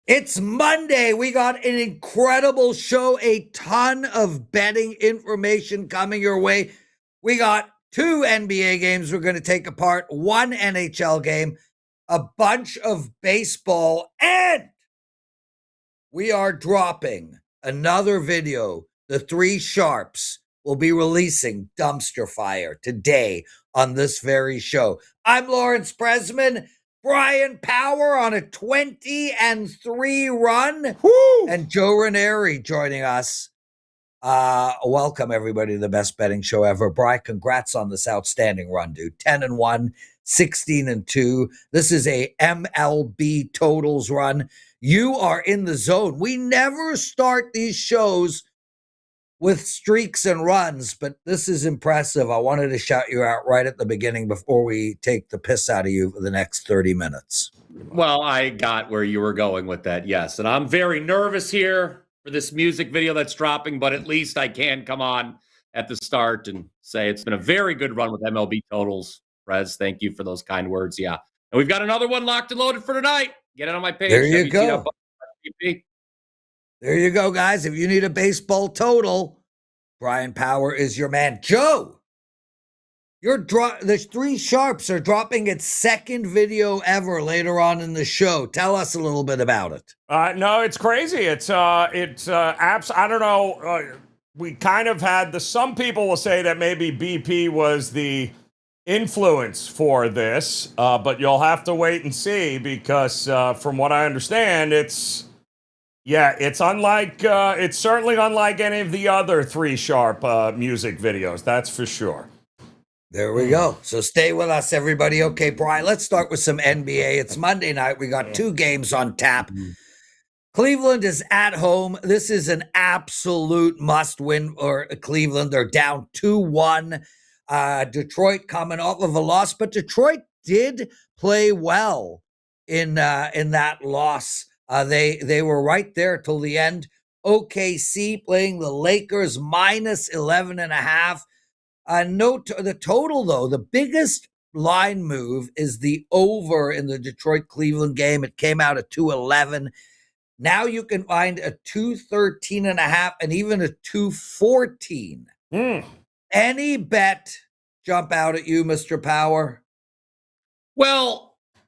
It's Monday. We got an incredible show, a ton of betting information coming your way. We got 2 NBA games we're going to take apart, 1 NHL game, a bunch of baseball, and we are dropping another video. The 3 Sharps will be releasing Dumpster Fire today on this very show. I'm Lawrence Presman. Bryan Power on a 20-3 run. Woo! And Joe Ranieri joining us. Welcome, everybody, to the best betting show ever. Brian, congrats on this outstanding run, dude. 10-1, 16-2. This is a MLB totals run. You are in the zone. We never start these shows with streaks and runs, but this is impressive. I wanted to shout you out right at the beginning before we take the piss out of you for the next 30 minutes. Well, I got where you were going with that, yes. And I'm very nervous here for this music video that's dropping, but at least I can come on at the start and say it's been a very good run with MLB totals. Prez, thank you for those kind words. Yeah. And we've got another one locked and loaded for tonight. Get it on my page. There you go. There you go, guys. If you need a baseball total, Bryan Power is your man. Joe, the 3 Sharps are dropping its second video ever later on in the show. Tell us a little bit about it. No, it's crazy. It's apps. I don't know. We kind of had some people will say that maybe BP was the influence for this, but you'll have to wait and see because from what I understand, it's unlike, it's certainly unlike any of the other 3 Sharp music videos. That's for sure. There we go. So stay with us, everybody. Okay, Brian, let's start with some NBA. It's Monday night. We got 2 games on tap. Cleveland is at home. This is an absolute must-win for Cleveland. They're down 2-1. Detroit coming off of a loss, but Detroit did play well in that loss. They were right there till the end. OKC playing the Lakers minus 11.5. The total, though, the biggest line move is the over in the Detroit-Cleveland game. It came out at 211. Now you can find a 213.5 and even a 214. Any bet jump out at you, Mr. Power? Well,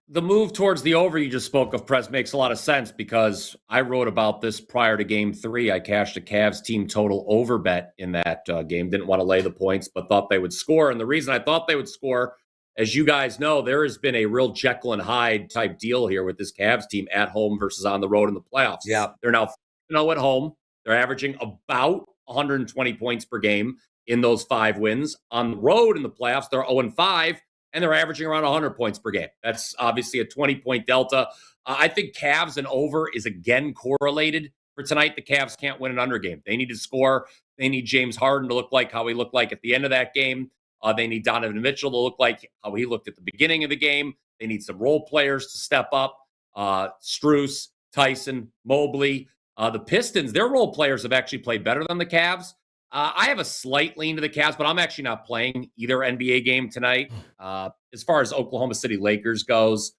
the move towards the over you just spoke of, Press, makes a lot of sense because I wrote about this prior to Game 3. I cashed a Cavs team total over bet in that game. Didn't want to lay the points, but thought they would score. And the reason I thought they would score, as you guys know, there has been a real Jekyll and Hyde type deal here with this Cavs team at home versus on the road in the playoffs. Yeah, they're now 0 at home. They're averaging about 120 points per game in those 5 wins. On the road in the playoffs, they're 0-5. And they're averaging around 100 points per game. That's obviously a 20-point delta. I think Cavs and over is again correlated for tonight. The Cavs can't win an under game. They need to score. They need James Harden to look like how he looked like at the end of that game. They need Donovan Mitchell to look like how he looked at the beginning of the game. They need some role players to step up. Strus, Tyson, Mobley. The Pistons, their role players have actually played better than the Cavs. I have a slight lean to the Cavs, but I'm actually not playing either NBA game tonight. As far as Oklahoma City Lakers goes,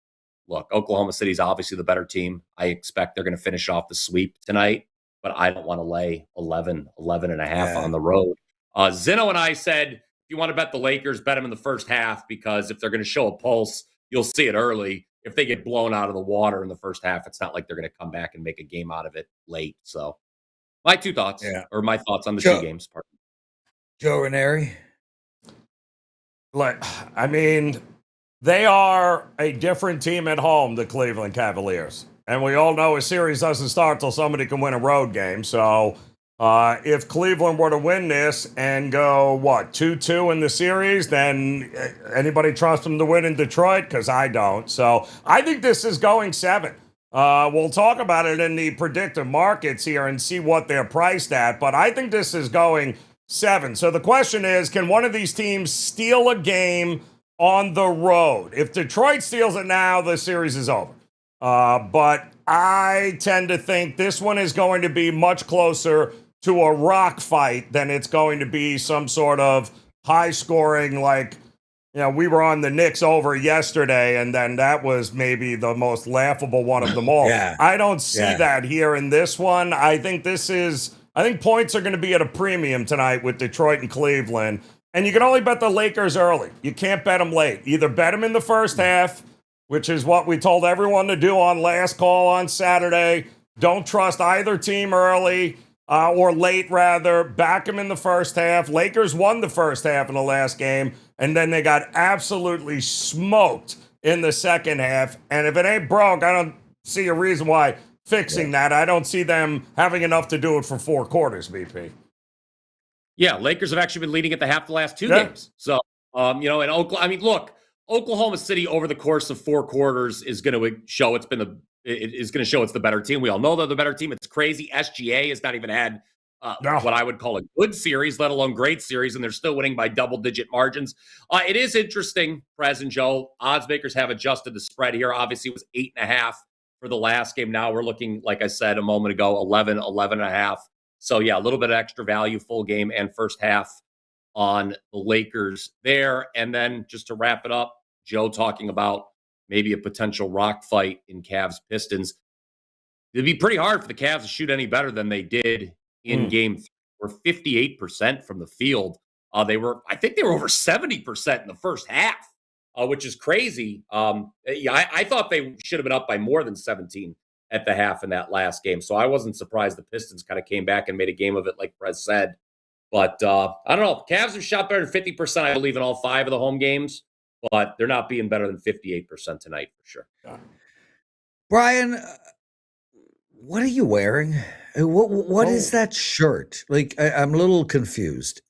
look, Oklahoma City is obviously the better team. I expect they're going to finish off the sweep tonight, but I don't want to lay 11.5 on the road. Zeno and I said, if you want to bet the Lakers, bet them in the first half because if they're going to show a pulse, you'll see it early. If they get blown out of the water in the first half, it's not like they're going to come back and make a game out of it late. So my 2 thoughts, or my thoughts on the 2 games. Joe Ranieri. I mean, they are a different team at home, the Cleveland Cavaliers. And we all know a series doesn't start till somebody can win a road game. So if Cleveland were to win this and go, 2-2 in the series, then anybody trust them to win in Detroit? Because I don't. So I think this is going 7. We'll talk about it in the predictive markets here and see what they're priced at, but I think this is going 7. So the question is, can one of these teams steal a game on the road? If Detroit steals it now, the series is over. But I tend to think this one is going to be much closer to a rock fight than it's going to be some sort of high-scoring, Yeah, we were on the Knicks over yesterday, and then that was maybe the most laughable one of them all. Yeah. I don't see Yeah. that here in this one. I think points are going to be at a premium tonight with Detroit and Cleveland. And you can only bet the Lakers early. You can't bet them late. Either bet them in the first half, which is what we told everyone to do on last call on Saturday. Don't trust either team early. Or late, rather. Back them in the first half. Lakers won the first half in the last game, and then they got absolutely smoked in the second half. And if it ain't broke, I don't see a reason why fixing that. I don't see them having enough to do it for 4 quarters, BP. Yeah, Lakers have actually been leading at the half the last 2 games. So, and Oklahoma, I mean, look, Oklahoma City over the course of 4 quarters is going to show it's the better team. We all know they're the better team. It's crazy. SGA has not even had what I would call a good series, let alone great series, and they're still winning by double-digit margins. It is interesting, Prez and Joe. Odds makers have adjusted the spread here. Obviously, it was 8.5 for the last game. Now we're looking, like I said a moment ago, 11.5. So, yeah, a little bit of extra value, full game and first half on the Lakers there. And then just to wrap it up, Joe talking about maybe a potential rock fight in Cavs Pistons. It'd be pretty hard for the Cavs to shoot any better than they did in game 3. We're 58% from the field. I think they were over 70% in the first half, which is crazy. I thought they should have been up by more than 17 at the half in that last game. So I wasn't surprised the Pistons kind of came back and made a game of it, like Prez said. But I don't know. Cavs have shot better than 50%, I believe, in all 5 of the home games. But they're not being better than 58% tonight for sure. Brian, what are you wearing? What is that shirt? Like, I'm a little confused.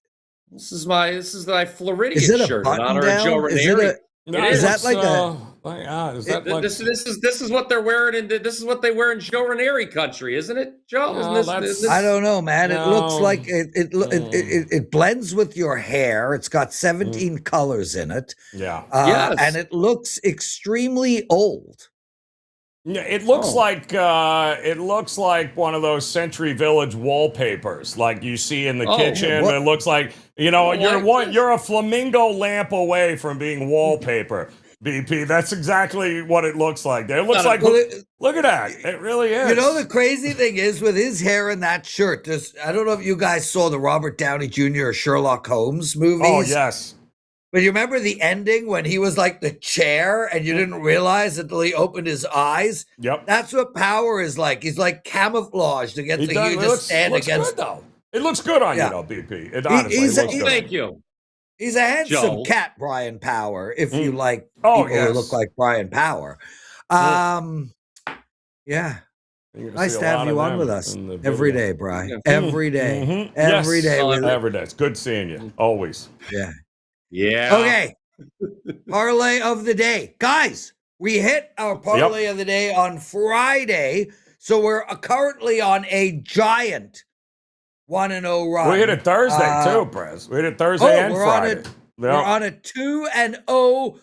This is my Floridian Is it a shirt in button honor down? of Joe Ranieri. Is that like a? This is what they're wearing, and this is what they wear in Joe Ranieri country, isn't it, Joe? I don't know, man. It looks like it blends with your hair. It's got 17 colors in it. Yeah, yes. And it looks extremely old. Yeah, it looks like one of those Century Village wallpapers, like you see in the kitchen. It looks like you're a flamingo lamp away from being wallpaper. BP, that's exactly what it looks like. It looks like look at that. It really is. You know, the crazy thing is with his hair in that shirt. I don't know if you guys saw the Robert Downey Jr. Sherlock Holmes movies. Oh yes. But you remember the ending when he was like the chair and you didn't realize until he opened his eyes? Yep. That's what Power is like. He's like camouflaged against the you just stand against. Good, though. It looks good on you, though, BP. It honestly looks good. Thank you. He's a handsome cat, Brian Power, if you like people who look like Brian Power. Yeah. Nice to have you on with us every day, Brian. Yeah. Every day. Every day. Every day. It's good seeing you. Always. Yeah. Yeah. Okay. Parlay of the day. Guys, we hit our parlay of the day on Friday. So we're currently on a giant 1-0 run. We hit it Thursday too, Prez. We hit it Thursday and Friday. We're on a 2-0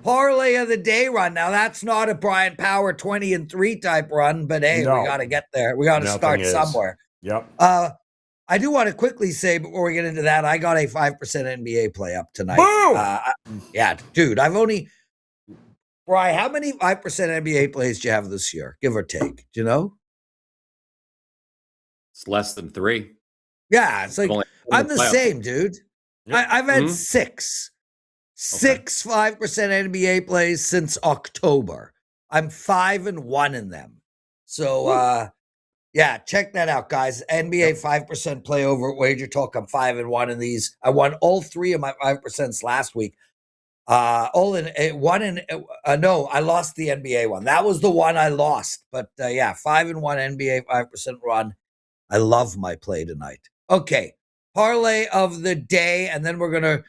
parlay of the day run. Now that's not a Brian Power 20-3 type run, but hey, we got to get there. We got to start somewhere. Yep. I do want to quickly say before we get into that, I got a 5% NBA play up tonight. Boom! Yeah, dude, Brian, how many 5% NBA plays do you have this year, give or take? Do you know? It's less than 3. Yeah, it's like I'm the same, dude. Yep. I've had six 5% NBA plays since October. I'm 5-1 in them. So, yeah, check that out, guys. NBA 5% play over at WagerTalk. I'm 5-1 in these. I won all 3 of my 5% last week. I lost the NBA one. That was the one I lost. But 5-1 NBA 5% run. I love my play tonight. Okay, parlay of the day, and then we're gonna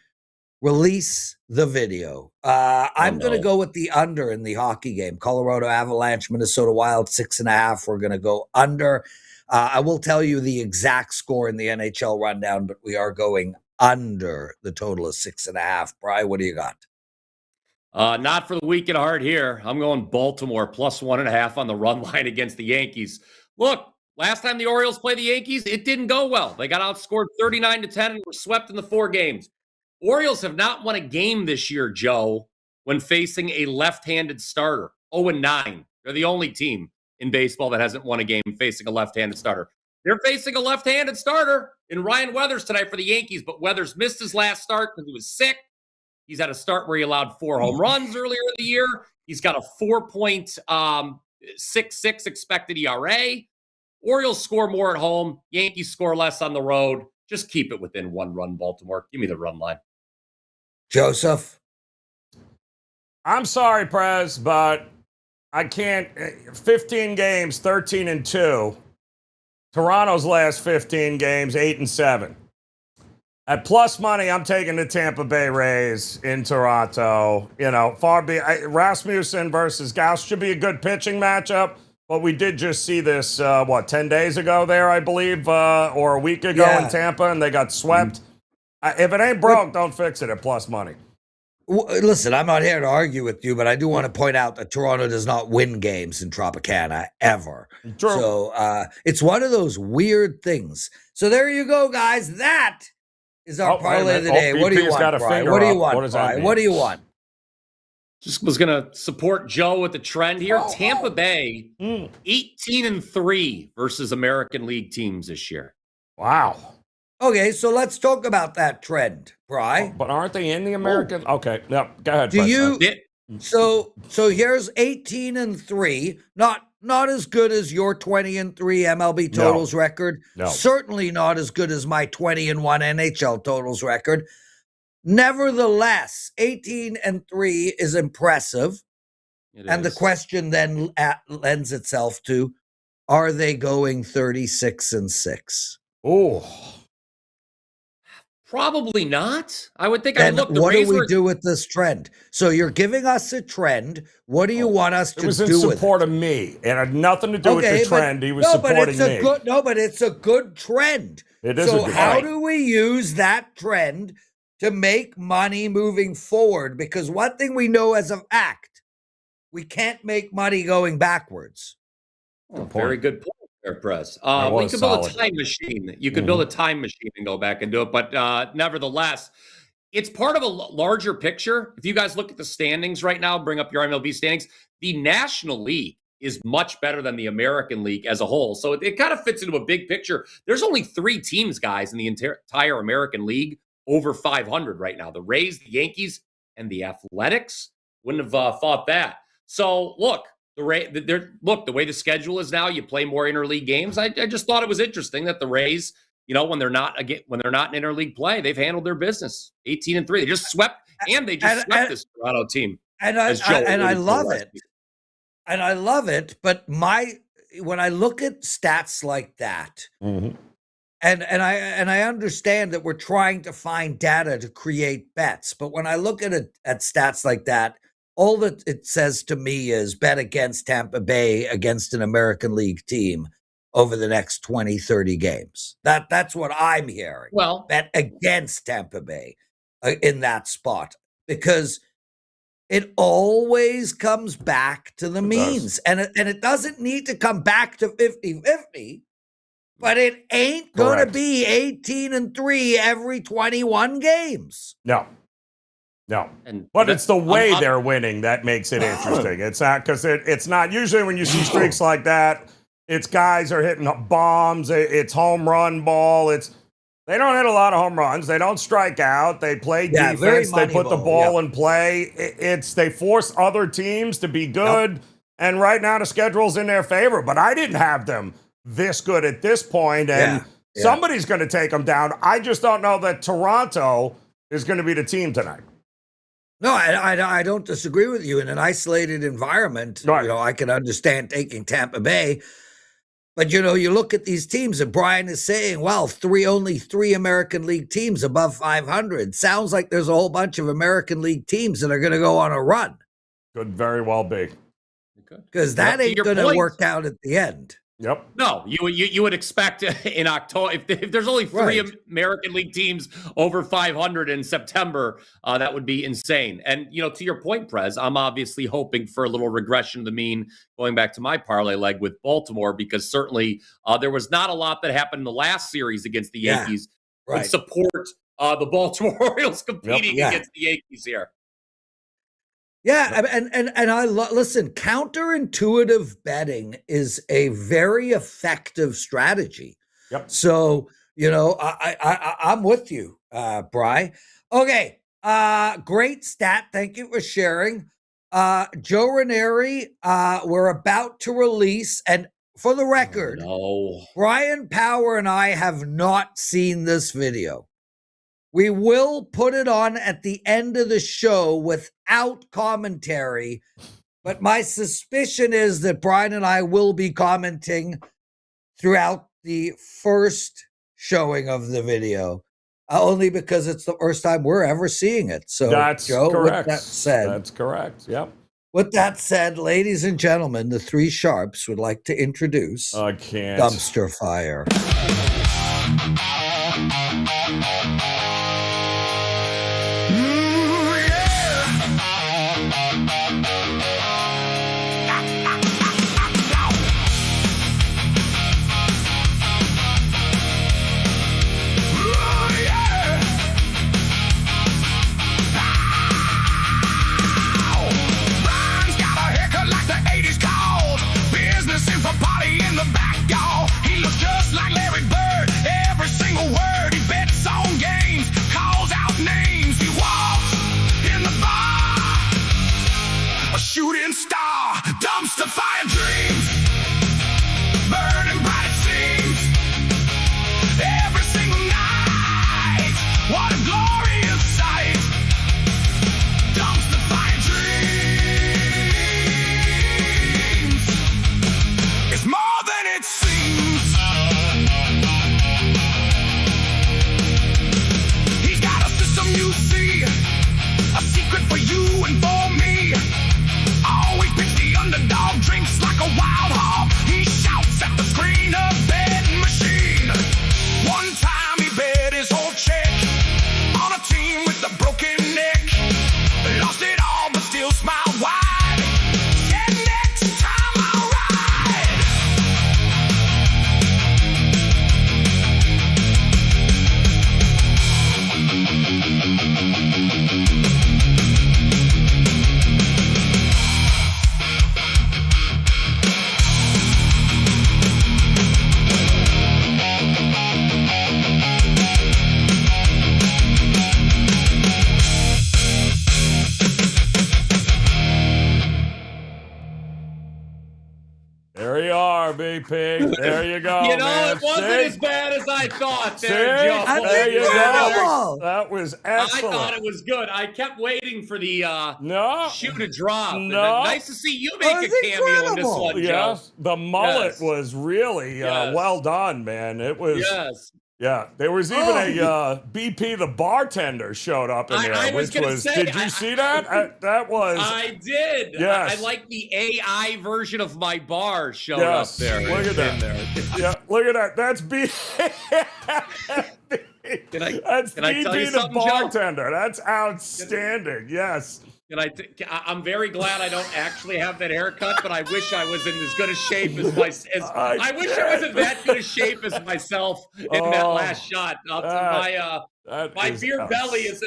release the video. I'm gonna go with the under in the hockey game. Colorado Avalanche, Minnesota Wild, 6.5. We're gonna go under. I will tell you the exact score in the NHL rundown, but we are going under the total of 6.5. Brian, what do you got? Not for the weak at heart here. I'm going Baltimore plus 1.5 on the run line against the Yankees. Look, last time the Orioles played the Yankees, it didn't go well. They got outscored 39-10 and were swept in the 4 games. Orioles have not won a game this year, Joe, when facing a left-handed starter. 0-9. They're the only team in baseball that hasn't won a game facing a left-handed starter. They're facing a left-handed starter in Ryan Weathers tonight for the Yankees, but Weathers missed his last start because he was sick. He's had a start where he allowed 4 home runs earlier in the year. He's got a 4.66 expected ERA. Orioles score more at home. Yankees score less on the road. Just keep it within 1 run, Baltimore. Give me the run line. Joseph? I'm sorry, Prez, but I can't. 15 games, 13-2. Toronto's last 15 games, 8-7. At plus money, I'm taking the Tampa Bay Rays in Toronto. You know, Rasmussen versus Gauss should be a good pitching matchup. But we did just see this, 10 days ago there, I believe, or a week ago in Tampa, and they got swept. If it ain't broke, don't fix it at plus money. Listen, I'm not here to argue with you, but I do want to point out that Toronto does not win games in Tropicana ever. True. So it's one of those weird things. So there you go, guys. That is our parlay of the day. What do you want, Brian? What do you want, Brian? What do you want? Just was going to support Joe with the trend here. Tampa Bay, 18-3 versus American League teams this year. Wow. Okay, so let's talk about that trend, Bri. But aren't they in the American? Okay, no, go ahead. Do you? So here's 18-3. Not as good as your 20-3 MLB totals record. No. Certainly not as good as my 20-1 NHL totals record. Nevertheless, 18-3 is impressive. The question then lends itself to, are they going 36-6? Oh. Probably not. I would think. Then what do we do with this trend? So you're giving us a trend. What do you want us to do with it? It was in support of me. It had nothing to do with the trend. He was supporting me. But it's a good trend. It is a good trend. So how do we use that trend to make money moving forward? Because one thing we know as a fact, we can't make money going backwards. Very good point there, Prez. We could build a time machine. You could build a time machine and go back and do it. But nevertheless, it's part of a larger picture. If you guys look at the standings right now, bring up your MLB standings, the National League is much better than the American League as a whole. So it kind of fits into a big picture. There's only 3 teams, guys, in the entire American League over 500 right now. The Rays, the Yankees, and the Athletics. Wouldn't have thought that. So look, the way the schedule is now, you play more interleague games. I just thought it was interesting that the Rays, when they're not in interleague play, they've handled their business. 18-3. They just swept, and they just swept this Toronto team. And I love it. And I love it. But when I look at stats like that, and I understand that we're trying to find data to create bets, but when I look at stats like that, all that it says to me is bet against Tampa Bay against an American League team over the next 20, 30 games. That's what I'm hearing. Well, bet against Tampa Bay in that spot, because it always comes back to the means. And it doesn't need to come back to 50-50, but it ain't going to be 18-3 every 21 games. No, but it's the way they're winning that makes it interesting. It's not because it's not usually when you see streaks like that. It's guys are hitting bombs. It's home run ball. They don't hit a lot of home runs. They don't strike out. They play defense. They put the ball in play. They force other teams to be good. And right now the schedule's in their favor. But I didn't have them this good at this point, and somebody's going to take them down. I just don't know that Toronto is going to be the team tonight. No, I don't disagree with you. In an isolated environment, I can understand taking Tampa Bay. But, you look at these teams, and Brian is saying, well, only 3 American League teams above 500. Sounds like there's a whole bunch of American League teams that are going to go on a run. Could very well be. Because that ain't going to work out at the end. Yep. No, you would expect in October, if there's only 3 American League teams over 500 in September, that would be insane. And, to your point, Prez, I'm obviously hoping for a little regression to the mean going back to my parlay leg with Baltimore, because certainly there was not a lot that happened in the last series against the Yankees would support the Baltimore Orioles competing against the Yankees here. Yeah, and I listen. Counterintuitive betting is a very effective strategy. Yep. So I'm with you, Bri. Okay, great stat. Thank you for sharing, Joe Ranieri. We're about to release, and for the record, Bryan Power and I have not seen this video. We will put it on at the end of the show without commentary, but my suspicion is that Brian and I will be commenting throughout the first showing of the video, only because it's the first time we're ever seeing it. So, that's Joe, correct. That's correct. Yep. With that said, ladies and gentlemen, the three sharps would like to introduce Dumpster Fire. Shooting star, dumpster fire dreams, burning bright it seems, every single night, what a glorious sight, dumpster fire dreams, it's more than it seems, he's got a system you see, a secret for you and for me. Always picks the underdog, drinks like a wild hog. He shouts at the screen, a betting machine. One time he bet his whole check on a team with a broken neck. Lost it all, but still smiled wide. Said next time I'll ride. There you are, BP. There you go. You know, man. it wasn't as bad as I thought. There, Joe. There you go. That was excellent. I thought it was good. I kept waiting for the shoe to drop. No. Nice to see you make a cameo in this one, Joe. Yes, the mullet was really well done, man. It was. Yes. Yeah, there was even a BP the bartender showed up in there, which was. Did you see that? That was. I did. Yes. I like the AI version of my bar showed up there. Look at that. Yeah, look at that. That's That's BP the bartender. Joe? That's outstanding. Yes. I'm very glad I don't actually have that haircut, but I wish I was in as good a shape as myself. I wish I was in that good a shape as myself in that last shot. My beer belly is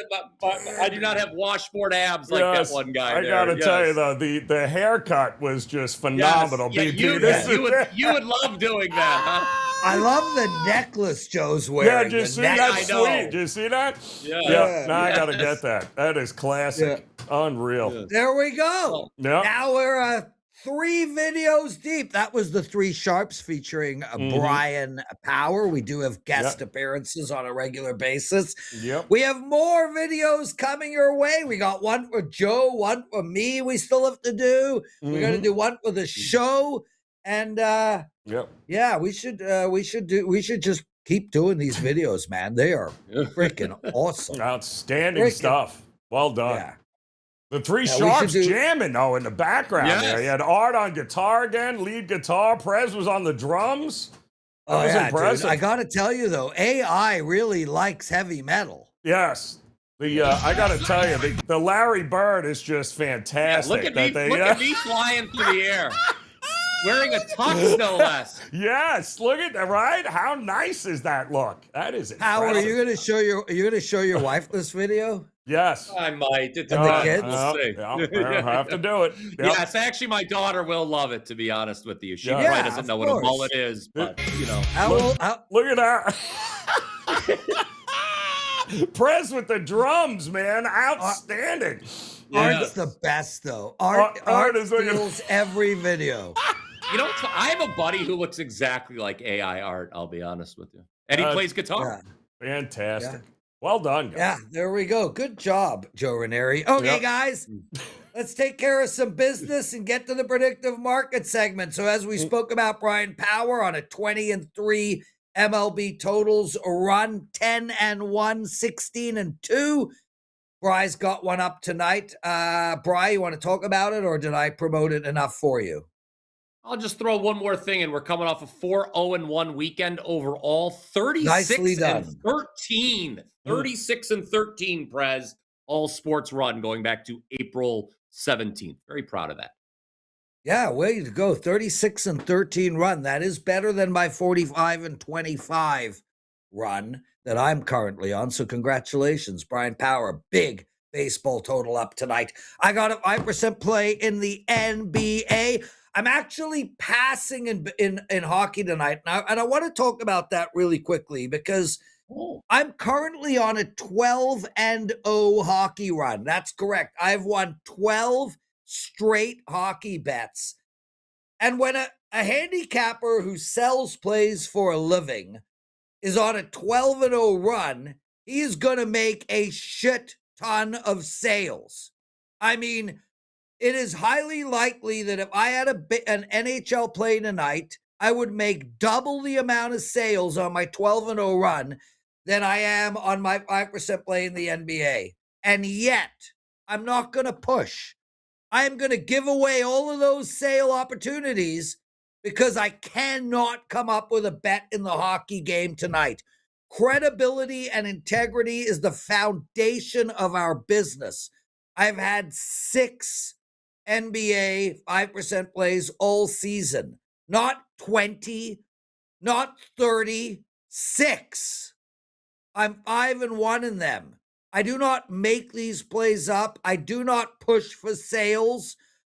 I do not have washboard abs like that one guy. I gotta tell you though, the haircut was just phenomenal. Yes. BP, you would love doing that, huh? I love the necklace Joe's wearing. Yeah, did you see that? Sweet. Did you see that? Yeah. Now I gotta get that. That is classic. Unreal. Yes. There we go. Yep. Now we're 3 videos deep. That was the 3 sharps featuring Bryan Power. We do have guest appearances on a regular basis. Yep. We have more videos coming your way. We got one for Joe, one for me. We still have to do. We're gonna do one for the show, and yeah, we should just keep doing these videos, man. They are freaking awesome. Outstanding stuff. Well done. Yeah. The 3 sharps jamming though in the background there. You had Art on guitar again, lead guitar. Prez was on the drums. That was impressive. Dude, I gotta tell you though, AI really likes heavy metal. Yes. I gotta tell you, the Larry Bird is just fantastic. Look at me flying through the air. Wearing a tux, no less. Yes, look at that, right? How nice is that look? That is How impressive. are you going to show your wife this video? Yes. I might. It And the depends. kids? We'll see. Yeah, have to do it. Yep. Yes, actually, my daughter will love it, to be honest with you. She Yeah. probably Yeah, doesn't of know what a course. mullet is, but, you know. Look at that. Prez with the drums, man. Outstanding. Art's the best, though. Art is looking- steals every video. You know, I have a buddy who looks exactly like AI art, I'll be honest with you. And he plays guitar. Yeah. Fantastic. Well done, guys. Yeah, there we go. Good job, Joe Ranieri. Okay, Yep. guys, let's take care of some business and get to the predictive market segment. So, as we spoke about Bryan Power on a 20-3 MLB totals run, 10-1, 16-2. Bry's got one up tonight. Bry, you want to talk about it, or did I promote it enough for you? I'll just throw one more thing in. We're coming off a 4-0-1 weekend overall. 36-13. 36-13, Prez. All sports run going back to April 17th. Very proud of that. Yeah, way to go. 36-13 run. That is better than my 45-25 run that I'm currently on. So congratulations, Bryan Power. Big baseball total up tonight. I got a 5% play in the NBA. I'm actually passing in hockey tonight. And I want to talk about that really quickly because I'm currently on a 12-0 hockey run. That's correct. I've won 12 straight hockey bets. And when a handicapper who sells plays for a living is on a 12-0 run, he is going to make a shit ton of sales. I mean, it is highly likely that if I had an NHL play tonight, I would make double the amount of sales on my 12-0 run than I am on my 5% play in the NBA. And yet, I'm not going to push. I'm going to give away all of those sale opportunities because I cannot come up with a bet in the hockey game tonight. Credibility and integrity is the foundation of our business. I've had 6 NBA 5% plays all season. Not 20, not 30, 6. I'm 5-1 in them. I do not make these plays up. I do not push for sales.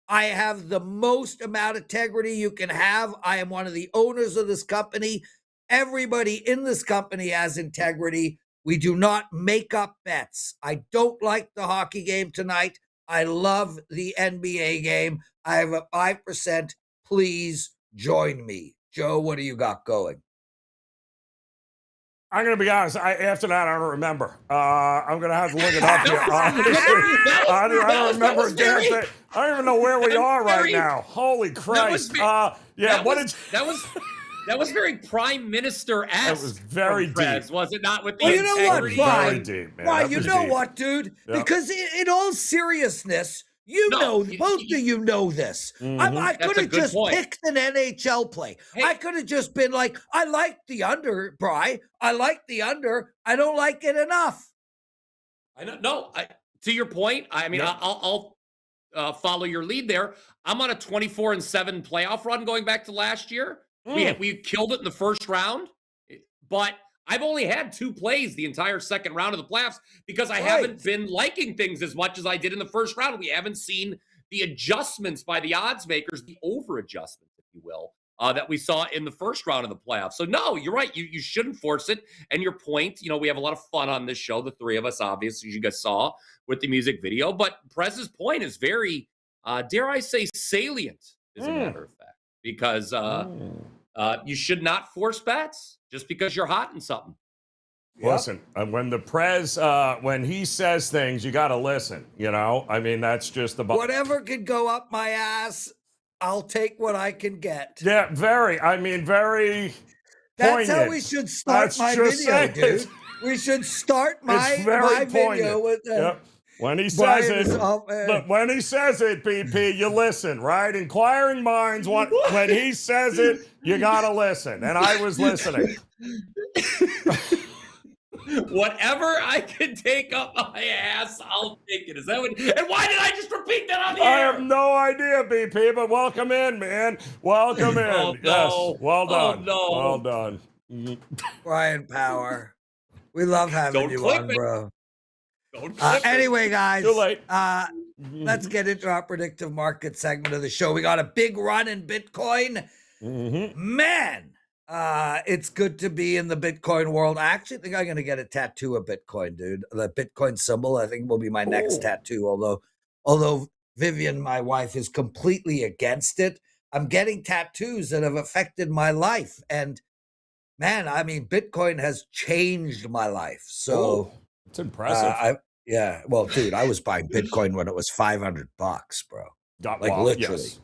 I have the most amount of integrity you can have. I am one of the owners of this company. Everybody in this company has integrity. We do not make up bets. I don't like the hockey game tonight. I love the NBA game. I have a 5%. Please join me. Joe, what do you got going? I'm going to be honest. After that, I don't remember. I'm going to have to look it up here. Honestly, I don't remember a damn thing. I don't even know where we are right now. Holy Christ! That was very Prime Minister-esque. That was very Prez, deep. was it not? With the Well, you know what, integrity? Brian? Very deep, man. Why, That you was know deep. what, dude? Yeah. Because in all seriousness, both of you know this. I That's could a have good just point. picked an NHL play. Hey. I could have just been like, I like the under, Bri. I like the under. I don't like it enough. I don't know. To your point, I mean, Yep. I'll follow your lead there. I'm on a 24-7 playoff run going back to last year. We killed it in the first round, but I've only had 2 plays the entire second round of the playoffs because I haven't been liking things as much as I did in the first round. We haven't seen the adjustments by the odds makers, the over adjustments, if you will, that we saw in the first round of the playoffs. So no, you're right. You shouldn't force it. And your point, we have a lot of fun on this show, the 3 of us, obviously, as you guys saw with the music video. But Prez's point is very, dare I say, salient, as a matter of fact, because you should not force bets just because you're hot in something. Listen, when the Prez, when he says things, you got to listen. I mean, that's just the Whatever could go up my ass, I'll take what I can get. Yeah, very. That's That's how we should start my video, dude. We should start my video with Yep. When he says Brian it, is off, look, when he says it, BP, you listen, right? Inquiring minds want. When he says it, you gotta listen, and I was listening. Whatever I can take up my ass, I'll take it. Is that what? And why did I just repeat that on the I air? have no idea, BP, but welcome in, man. Welcome in. Oh, no. Yes, well Oh, done. no. Well done. Bryan Power. We love having Don't you clip on, it. bro. Don't clip it. Anyway, guys, Too late. let's get into our predictive market segment of the show. We got a big run in Bitcoin. Man, it's good to be in the Bitcoin world. I actually think I'm going to get a tattoo of Bitcoin, dude. The Bitcoin symbol, I think, will be my next tattoo. Although Vivian, my wife, is completely against it. I'm getting tattoos that have affected my life. And man, I mean, Bitcoin has changed my life. So it's impressive. yeah. Well, dude, I was buying Bitcoin when it was $500, bro. Literally. Yes.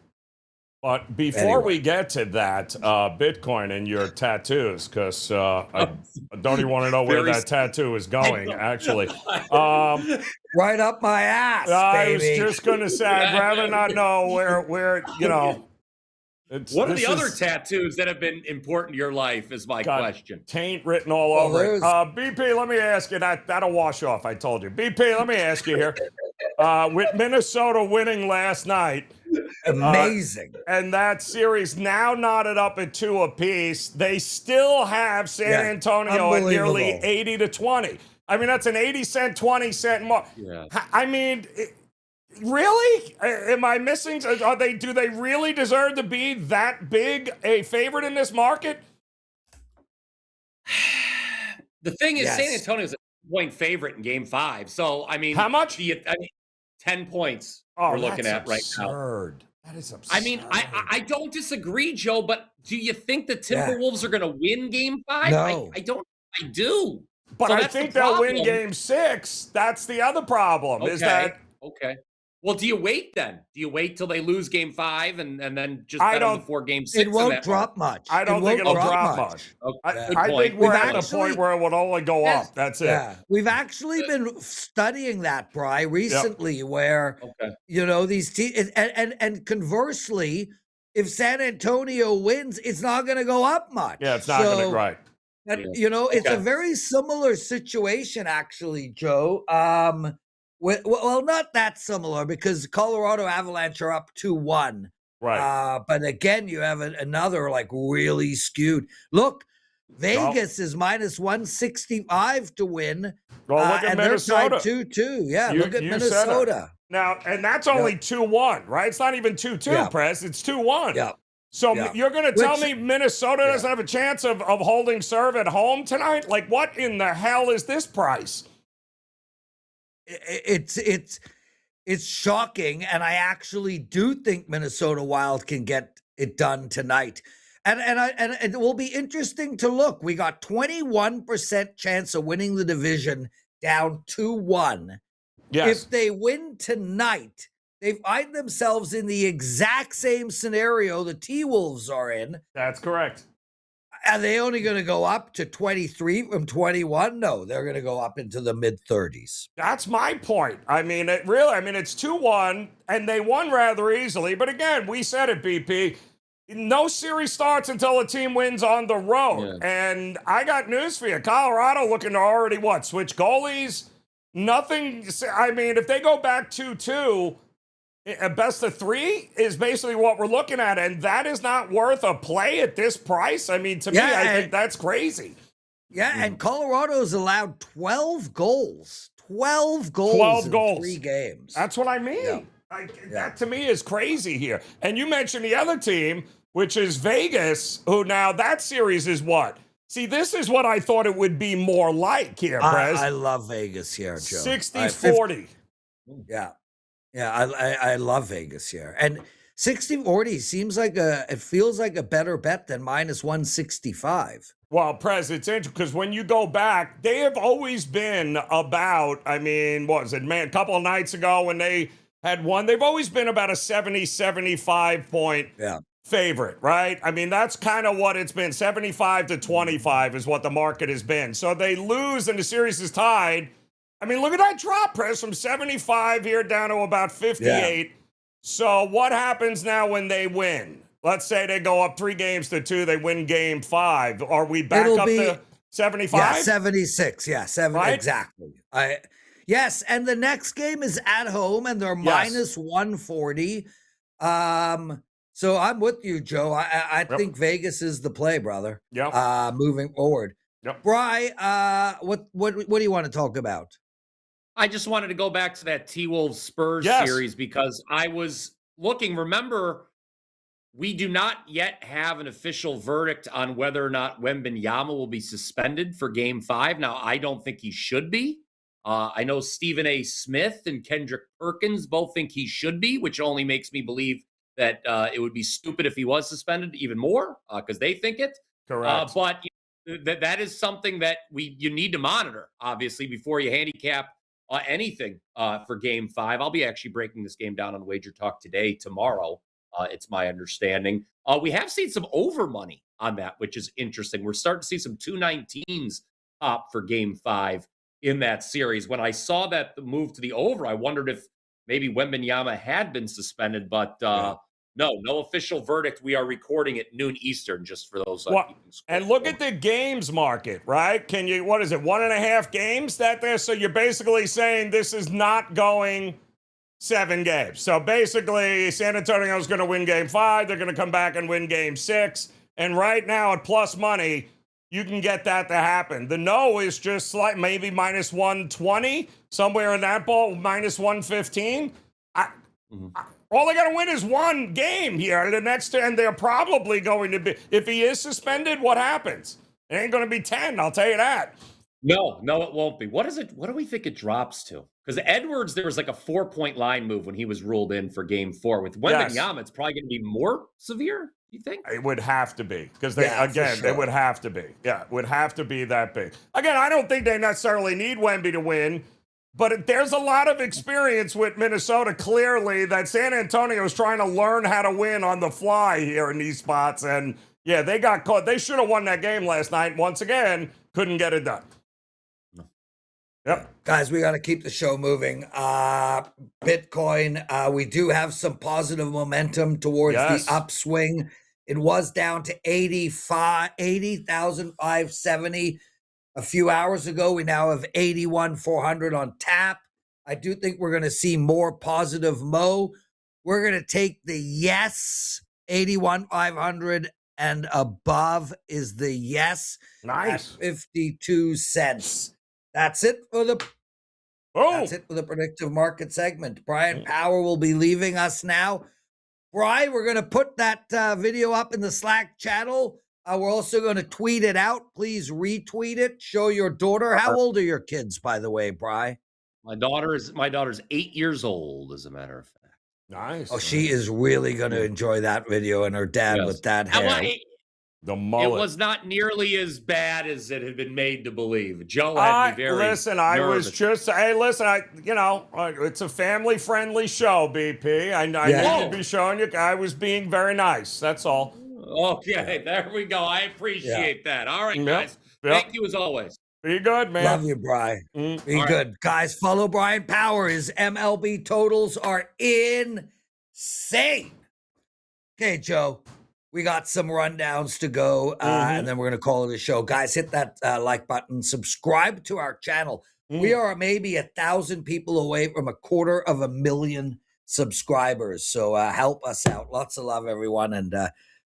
But before we get to that, Bitcoin and your tattoos, because I don't even want to know where that tattoo is going, actually. Right up my ass, I baby. was just going to say, I'd rather not know where you know. What are the other tattoos that have been important to your life is my question. Taint written all over it. BP, let me ask you, that'll wash off, I told you. BP, let me ask you here. With Minnesota winning last night. Amazing. And that series now knotted up at 2 apiece. They still have San Antonio at nearly 80-20. I mean, that's an 80-cent, 20-cent mark. Yeah. I mean... Really? Am I missing? Do they really deserve to be that big a favorite in this market? The thing is, San Antonio's a point favorite in Game 5. So, I mean, how much? 10 points we're looking at right now. That is absurd. I mean, I don't disagree, Joe, but do you think the Timberwolves are going to win Game 5? No. I don't. I do. But so I think they'll win Game 6. That's the other problem. Okay. Is that okay? Well, do you wait then? Do you wait till they lose Game 5 and then just bet on the 4 Game 6? It won't drop much. I don't think it'll drop much. Okay. I think we're at the point where it would only go up. That's it. Yeah. We've actually been studying that, Bri, recently, where you know these teams, and conversely, if San Antonio wins, it's not going to go up much. Yeah, it's not going to right. And, you know, it's a very similar situation, actually, Joe. Well, not that similar because Colorado Avalanche are up 2-1. Right. But again, you have another like really skewed. Look, Vegas is minus 165 to win. Well, look at Minnesota. They're tied 2-2. Yeah, look at Minnesota. Now, and that's only 2-1, right? It's not even 2-2, Prez. It's 2-1. Yeah. So you're going to tell me Minnesota doesn't have a chance of holding serve at home tonight? Like, what in the hell is this price? It's shocking, and I actually do think Minnesota Wild can get it done tonight. And it will be interesting to look. We got 21% chance of winning the division down 2-1. Yes. If they win tonight, they find themselves in the exact same scenario the T-Wolves are in. That's correct. Are they only going to go up to 23 from 21? No, they're going to go up into the mid-30s. That's my point. I mean, it's 2-1, and they won rather easily. But again, we said it, BP. No series starts until a team wins on the road. Yeah. And I got news for you. Colorado looking to already, switch goalies? Nothing. I mean, if they go back 2-2, a best of 3 is basically what we're looking at, and that is not worth a play at this price. I mean, to me, I think that's crazy. Yeah, and Colorado's allowed 12 goals. 12 goals in 3 games. That's what I mean. Yeah. That to me is crazy here. And you mentioned the other team, which is Vegas, who now that series is what? See, this is what I thought it would be more like here, Prez. I love Vegas here, Joe. 60-40. Yeah. Yeah, I love Vegas here. And 60-40 seems like it feels like a better bet than minus 165. Well, Prez, it's interesting because when you go back, they have always been about, I mean, what was it, man, a couple of nights ago when they had won, they've always been about a 75 point favorite, right? I mean, that's kind of what it's been. 75-25 is what the market has been. So they lose and the series is tied. I mean, look at that drop, Press, from 75 here down to about 58. Yeah. So what happens now when they win? Let's say they go up 3-2, they win Game 5. Are we back up to 75? Yeah, 76. Yeah, Right? exactly. Yes, and the next game is at home, and they're minus 140. So I'm with you, Joe. I think Vegas is the play, brother. Yep. Moving forward. Yep. Bri, what do you want to talk about? I just wanted to go back to that T-Wolves Spurs Yes. series because I was looking. Remember, we do not yet have an official verdict on whether or not Wembanyama will be suspended for Game 5. Now, I don't think he should be. I know Stephen A. Smith and Kendrick Perkins both think he should be, which only makes me believe that it would be stupid if he was suspended even more because they think it. Correct. But that is something that you need to monitor, obviously, before you handicap anything for Game 5. I'll be actually breaking this game down on WagerTalk tomorrow. It's my understanding. We have seen some over money on that, which is interesting. We're starting to see some 219s pop for Game 5 in that series. When I saw that move to the over, I wondered if maybe Wembanyama had been suspended, but no official verdict. We are recording at noon Eastern, just for those. And look at the games market, right? What is it, 1.5 games that there? So you're basically saying this is not going 7 games. So basically, San Antonio is going to win Game 5. They're going to come back and win Game 6. And right now, at plus money, you can get that to happen. The no is just maybe minus 120, somewhere in that ball, minus 115. All they got to win is 1 game here. The next, and they're probably going to be, if he is suspended, what happens? It ain't going to be 10, I'll tell you that. No, it won't be. What do we think it drops to? Because Edwards, there was like a 4-point line move when he was ruled in for Game 4. With Wembanyama, it's probably going to be more severe, you think? It would have to be. Because they would have to be. Yeah, it would have to be that big. Again, I don't think they necessarily need Wemby to win. But there's a lot of experience with Minnesota, clearly, that San Antonio is trying to learn how to win on the fly here in these spots. And, yeah, they got caught. They should have won that game last night. Once again, couldn't get it done. Yep. Guys, we got to keep the show moving. Bitcoin, we do have some positive momentum towards the upswing. It was down to 80,570 a few hours ago. We now have 81,400 on tap. I do think we're going to see more positive mo. We're going to take the yes, 81,500 and above is the yes. Nice. 52 cents. That's it for the predictive market segment. Bryan Power will be leaving us now. Brian, we're going to put that video up in the Slack channel. We're also going to tweet it out. Please retweet it. Show your daughter. How old are your kids, by the way, Bri? My daughter's 8 years old, as a matter of fact. Nice. Oh, she is really going to enjoy that video and her dad with that hair. The mullet. It was not nearly as bad as it had been made to believe. Joe had me very nervous. It's a family-friendly show, BP. I need to be showing you. I was being very nice. That's all. Okay, there we go. I appreciate that. All right, guys. Thank you as always. Be good, man. Love you, Brian. Be good. Guys, follow Bryan Power. His MLB totals are insane. Okay, Joe, we got some rundowns to go, and then we're going to call it a show. Guys, hit that like button. Subscribe to our channel. We are maybe 1,000 people away from 250,000 subscribers. So help us out. Lots of love, everyone. And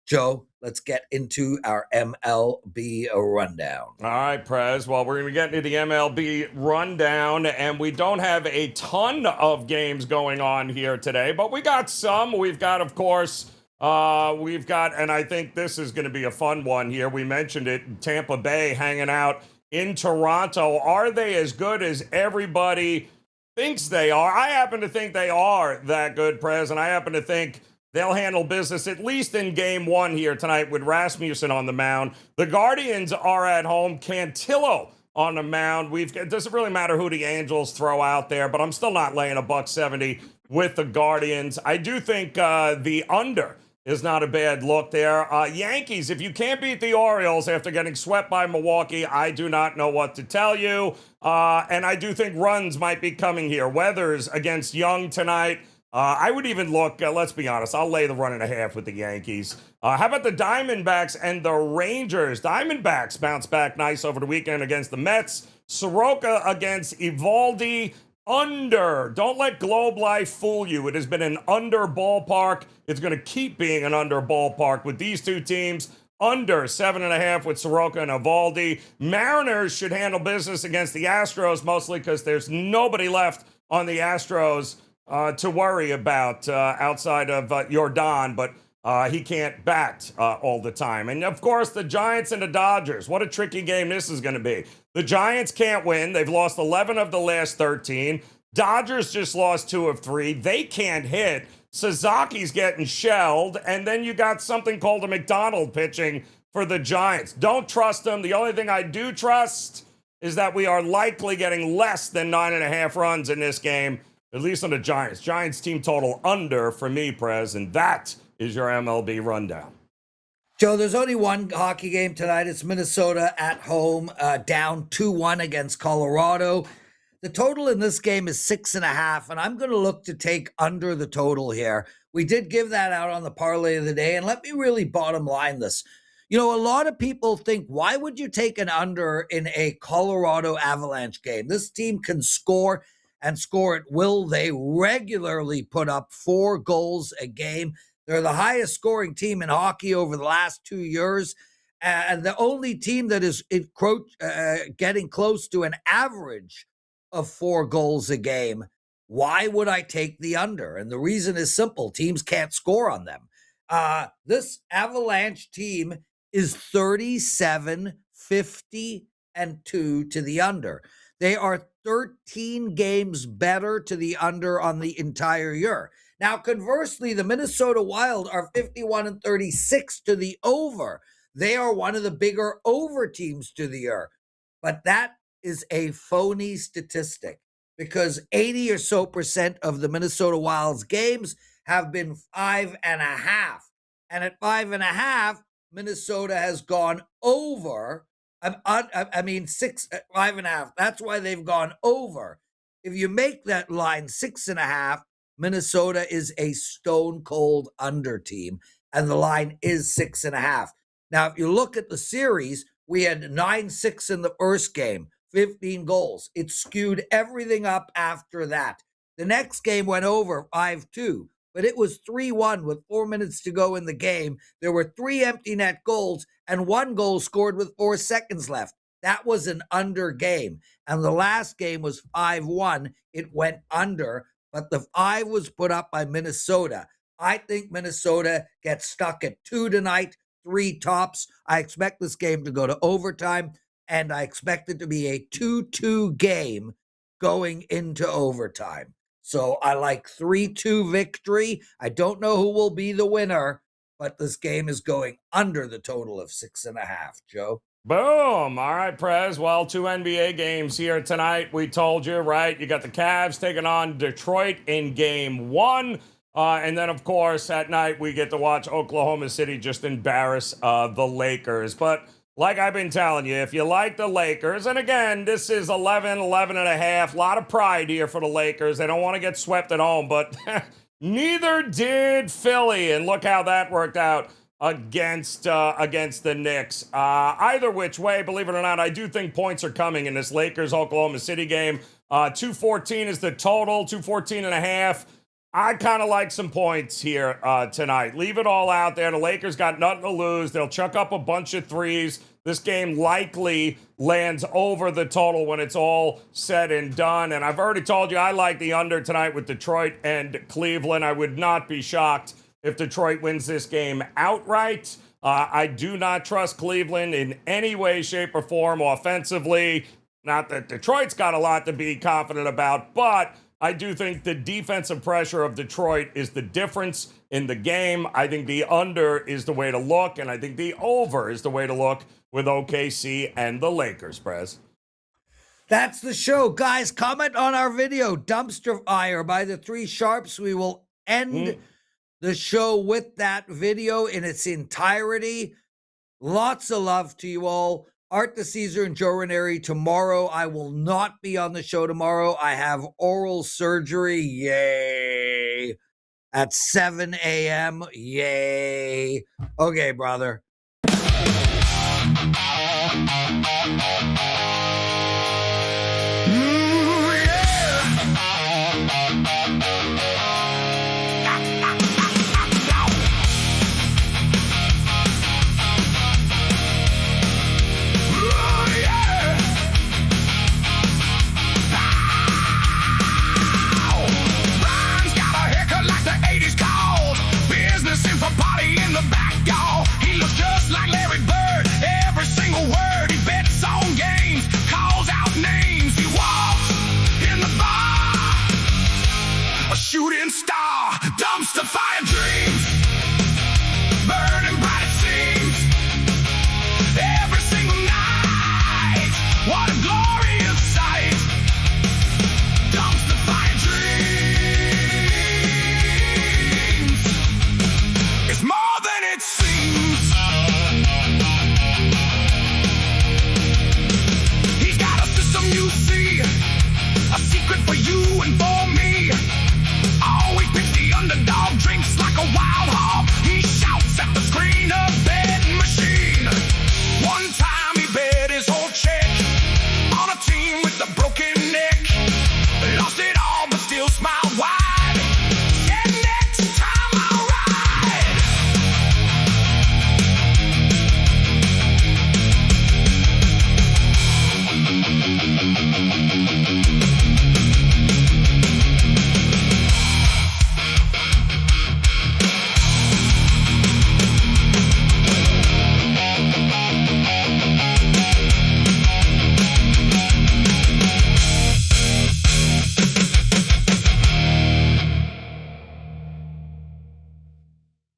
Joe, let's get into our MLB rundown. All right, Prez. Well, we're going to get into the MLB rundown, and we don't have a ton of games going on here today, but we got some. We've got, of course, and I think this is going to be a fun one here. We mentioned it, Tampa Bay hanging out in Toronto. Are they as good as everybody thinks they are? I happen to think they are that good, Prez, and I happen to think they'll handle business at least in Game 1 here tonight with Rasmussen on the mound. The Guardians are at home. Cantillo on the mound. It doesn't really matter who the Angels throw out there, but I'm still not laying $170 with the Guardians. I do think the under is not a bad look there. Yankees, if you can't beat the Orioles after getting swept by Milwaukee, I do not know what to tell you. And I do think runs might be coming here. Weathers against Young tonight. I would even look, let's be honest, I'll lay the 1.5 with the Yankees. How about the Diamondbacks and the Rangers? Diamondbacks bounced back nice over the weekend against the Mets. Soroka against Evaldi. Under. Don't let Globe Life fool you. It has been an under ballpark. It's going to keep being an under ballpark with these two teams. Under 7.5 with Soroka and Evaldi. Mariners should handle business against the Astros, mostly because there's nobody left on the Astros to worry about outside of Jordan, but he can't bat all the time. And, of course, the Giants and the Dodgers. What a tricky game this is going to be. The Giants can't win. They've lost 11 of the last 13. Dodgers just lost 2 of 3. They can't hit. Suzuki's getting shelled. And then you got something called a McDonald pitching for the Giants. Don't trust them. The only thing I do trust is that we are likely getting less than 9.5 runs in this game, at least on the Giants. Giants team total under for me, Prez, and that is your MLB rundown. Joe, there's only one hockey game tonight. It's Minnesota at home, down 2-1 against Colorado. The total in this game is 6.5, and I'm going to look to take under the total here. We did give that out on the parlay of the day, and let me really bottom line this. You know, a lot of people think, why would you take an under in a Colorado Avalanche game? This team can score and score at will. They regularly put up 4 goals a game. They're the highest scoring team in hockey over the last 2 years. And the only team that is getting close to an average of 4 goals a game. Why would I take the under? And the reason is simple. Teams can't score on them. This Avalanche team is 37, 50, and 2 to the under. They are 13 games better to the under on the entire year. Now, conversely, the Minnesota Wild are 51 and 36 to the over. They are one of the bigger over teams to the year. But that is a phony statistic because 80 or so % of the Minnesota Wild's games have been 5.5. And at 5.5, Minnesota has gone over. 5.5. That's why they've gone over. If you make that line 6.5, Minnesota is a stone cold under team, and the line is 6.5. Now, if you look at the series, we had 9-6 in the first game, 15 goals. It skewed everything up after that. The next game went over 5-2, but it was 3-1 with 4 minutes to go in the game. There were 3 empty net goals and 1 goal scored with 4 seconds left. That was an under game. And the last game was 5-1. It went under, but the 5 was put up by Minnesota. I think Minnesota gets stuck at 2 tonight, 3 tops. I expect this game to go to overtime, and I expect it to be a 2-2 game going into overtime. So I like 3-2 victory. I don't know who will be the winner, but this game is going under the total of 6.5, Joe. Boom. All right, Prez. Well, 2 NBA games here tonight. We told you, right? You got the Cavs taking on Detroit in game 1. And then, of course, at night, we get to watch Oklahoma City just embarrass the Lakers. But like I've been telling you, if you like the Lakers, and again, this is 11.5, a lot of pride here for the Lakers. They don't want to get swept at home, but neither did Philly. And look how that worked out against the Knicks. Either which way, believe it or not, I do think points are coming in this Lakers-Oklahoma City game. 214 is the total, 214.5. I kind of like some points here tonight. Leave it all out there. The Lakers got nothing to lose. They'll chuck up a bunch of threes. This game likely lands over the total when it's all said and done. And I've already told you I like the under tonight with Detroit and Cleveland. I would not be shocked if Detroit wins this game outright. I do not trust Cleveland in any way, shape, or form offensively. Not that Detroit's got a lot to be confident about, but I do think the defensive pressure of Detroit is the difference in the game. I think the under is the way to look, and I think the over is the way to look with OKC and the Lakers, Prez. That's the show. Guys, comment on our video, Dumpster Fire by the 3 Sharps. We will end the show with that video in its entirety. Lots of love to you all. Art DeCesar and Joe Ranieri tomorrow. I will not be on the show tomorrow. I have oral surgery. Yay. at 7 a.m. Yay. Okay, brother.